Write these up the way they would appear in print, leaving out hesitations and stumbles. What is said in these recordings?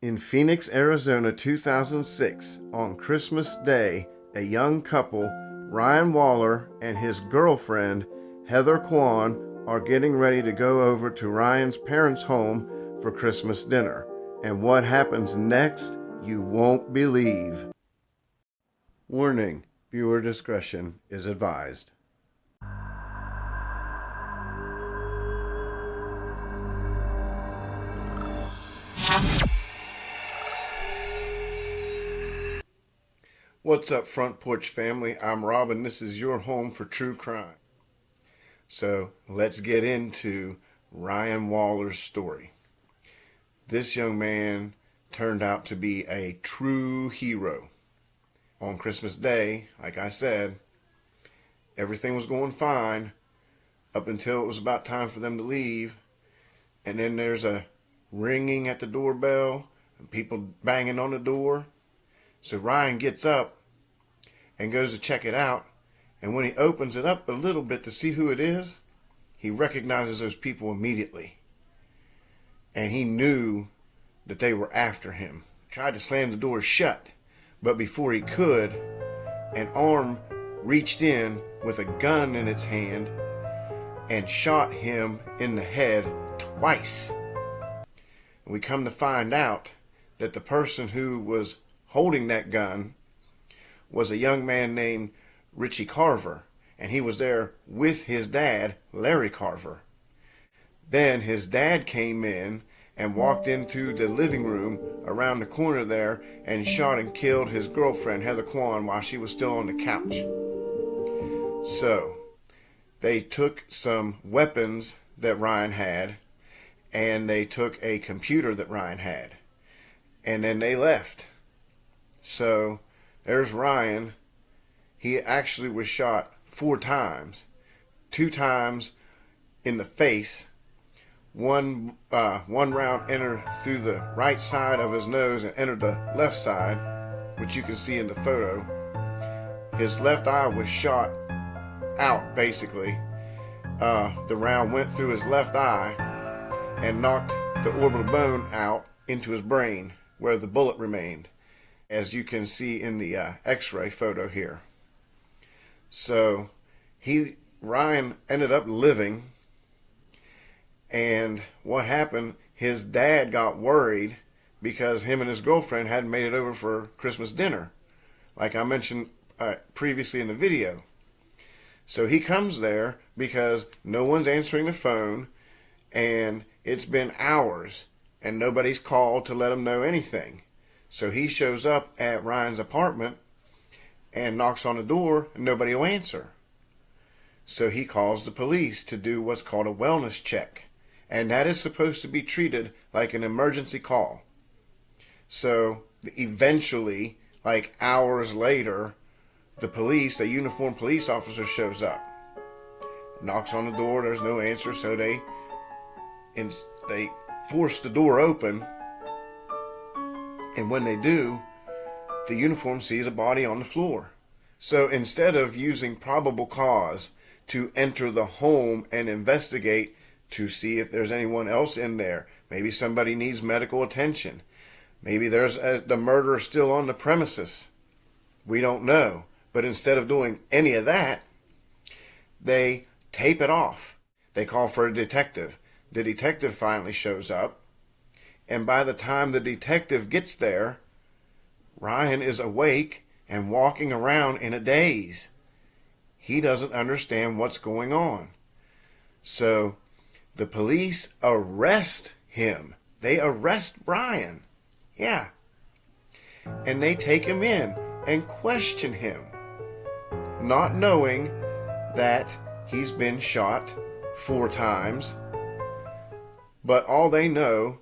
In Phoenix, Arizona, 2006, on Christmas Day, a young couple, Ryan Waller and his girlfriend, Heather Quan, are getting ready to go over to Ryan's parents' home for Christmas dinner. And what happens next, you won't believe. Warning, viewer discretion is advised. What's up, Front Porch family? I'm Rob, and this is your home for true crime. So let's get into Ryan Waller's story. This young man turned out to be a true hero. On Christmas Day, like I said, everything was going fine up until it was about time for them to leave. And then there's a ringing at the doorbell and people banging on the door. So Ryan gets up and goes to check it out, and when he opens it up a little bit to see who it is, he recognizes those people immediately. And he knew that they were after him. Tried to slam the door shut, but before he could, an arm reached in with a gun in its hand and shot him in the head twice. And we come to find out that the person who was holding that gun was a young man named Richie Carver, and he was there with his dad, Larry Carver. Then his dad came in and walked into the living room around the corner there and shot and killed his girlfriend, Heather Quan, while she was still on the couch. So they took some weapons that Ryan had, and they took a computer that Ryan had, and then they left. So there's Ryan. He actually was shot 4 times. 2 times in the face. One round entered through the right side of his nose and entered the left side, which you can see in the photo. His left eye was shot out, basically. The round went through his left eye and knocked the orbital bone out into his brain, where the bullet remained, as you can see in the x-ray photo here. So Ryan ended up living, and what happened, his dad got worried because him and his girlfriend hadn't made it over for Christmas dinner, like I mentioned previously in the video. So he comes there because no one's answering the phone, and it's been hours, and nobody's called to let him know anything. So he shows up at Ryan's apartment and knocks on the door, and nobody will answer. So he calls the police to do what's called a wellness check, and that is supposed to be treated like an emergency call. So eventually, like hours later, the police, a uniformed police officer, shows up, knocks on the door. There's no answer, so they force the door open. And when they do, the uniform sees a body on the floor. So instead of using probable cause to enter the home and investigate to see if there's anyone else in there, maybe somebody needs medical attention, maybe there's the murderer still on the premises, we don't know. But instead of doing any of that, they tape it off. They call for a detective. The detective finally shows up. And by the time the detective gets there, Ryan is awake and walking around in a daze. He doesn't understand what's going on. So the police arrest him. They arrest Ryan. Yeah. And they take him in and question him, not knowing that he's been shot 4 times. But all they know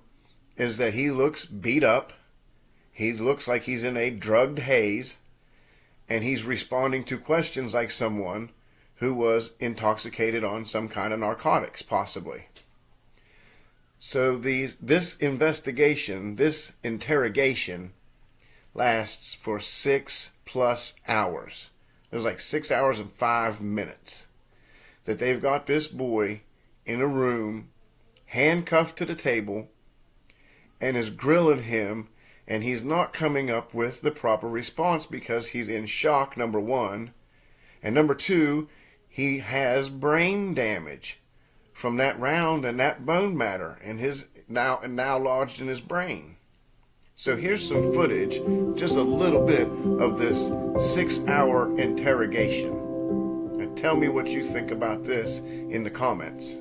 is that he looks beat up, he looks like he's in a drugged haze, and he's responding to questions like someone who was intoxicated on some kind of narcotics, possibly. So this investigation, this interrogation, lasts for 6+ hours. It was like 6 hours and 5 minutes that they've got this boy in a room, handcuffed to the table, and is grilling him and he's not coming up with the proper response because he's in shock, number one, and number two, he has brain damage from that round and that bone matter and his now lodged in his brain. So here's some footage, just a little bit of this 6-hour interrogation. And tell me what you think about this in the comments.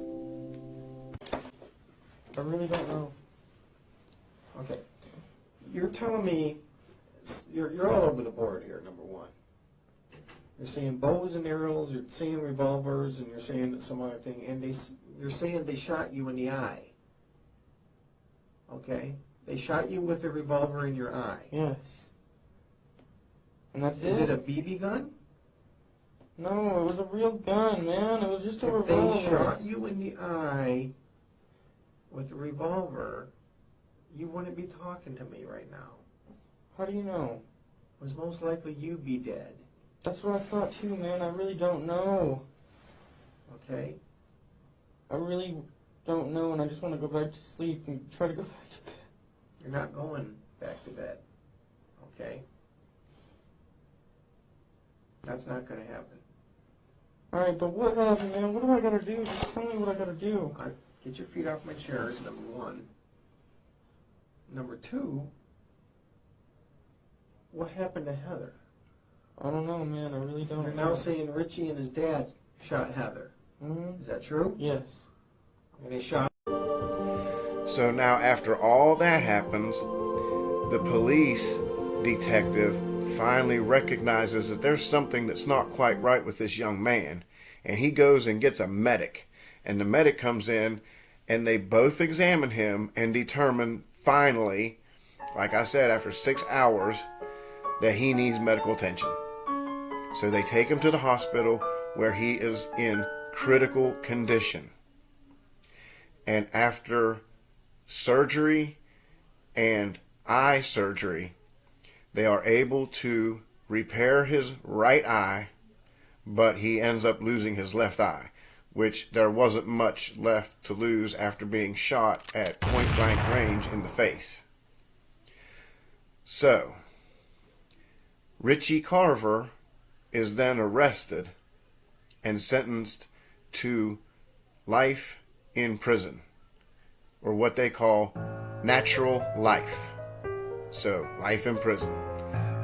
I really don't know. Okay. You're telling me you're all over the board here, number one. You're saying bows and arrows, you're saying revolvers, and you're saying some other thing, and you're saying they shot you in the eye. Okay? They shot you with a revolver in your eye. Yes. And that's Is it a BB gun? No, it was a real gun, man. It was just a revolver. If they shot you in the eye with a revolver, you wouldn't be talking to me right now. How do you know? It was most likely you be dead. That's what I thought too, man. I really don't know. Okay? I really don't know, and I just want to go back to sleep and try to go back to bed. You're not going back to bed. Okay? That's not going to happen. Alright, but what happened, man? What do I gotta do? Just tell me what I gotta do. Get your feet off my chair is number one. Number two, what happened to Heather? I don't know, man. I really don't You're know. now saying Richie and his dad shot Heather. Mm-hmm. Is that true? Yes. And they shot. So now after all that happens, the police detective finally recognizes that there's something that's not quite right with this young man, and he goes and gets a medic, and the medic comes in and they both examine him and determine finally, like I said, after 6 hours, that he needs medical attention. So they take him to the hospital where he is in critical condition, and after surgery and eye surgery, they are able to repair his right eye, but he ends up losing his left eye, which there wasn't much left to lose after being shot at point blank range in the face. So, Richie Carver is then arrested and sentenced to life in prison, or what they call natural life. So, life in prison.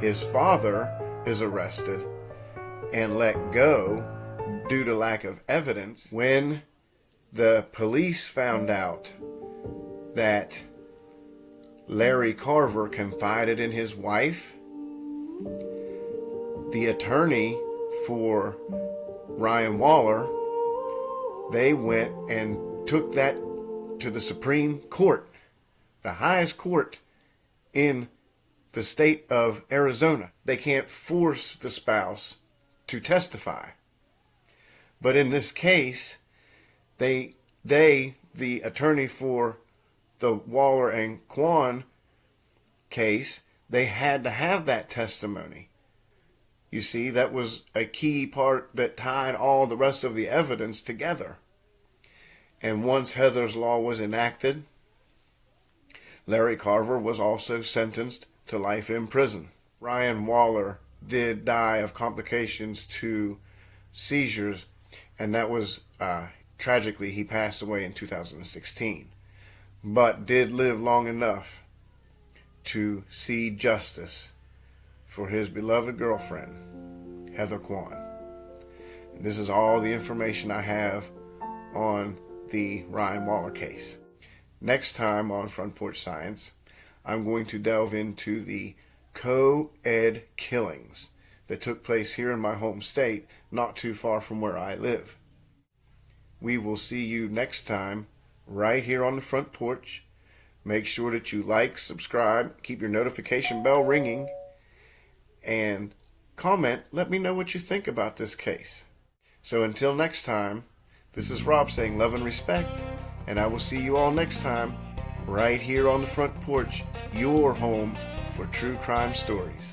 His father is arrested and let go due to lack of evidence. When the police found out that Larry Carver confided in his wife, the attorney for Ryan Waller, they went and took that to the Supreme Court, the highest court in the state of Arizona. They can't force the spouse to testify. But in this case, the attorney for the Waller and Quan case, they had to have that testimony. You see, that was a key part that tied all the rest of the evidence together. And once Heather's Law was enacted, Larry Carver was also sentenced to life in prison. Ryan Waller did die of complications to seizures, and that was, tragically, he passed away in 2016, but did live long enough to see justice for his beloved girlfriend, Heather Quan. And this is all the information I have on the Ryan Waller case. Next time on Front Porch Science, I'm going to delve into the co-ed killings that took place here in my home state, not too far from where I live. We will see you next time right here on the front porch. Make sure that you like, subscribe, keep your notification bell ringing, and comment. Let me know what you think about this case. So until next time, this is Rob saying love and respect, and I will see you all next time right here on the front porch, your home for true crime stories.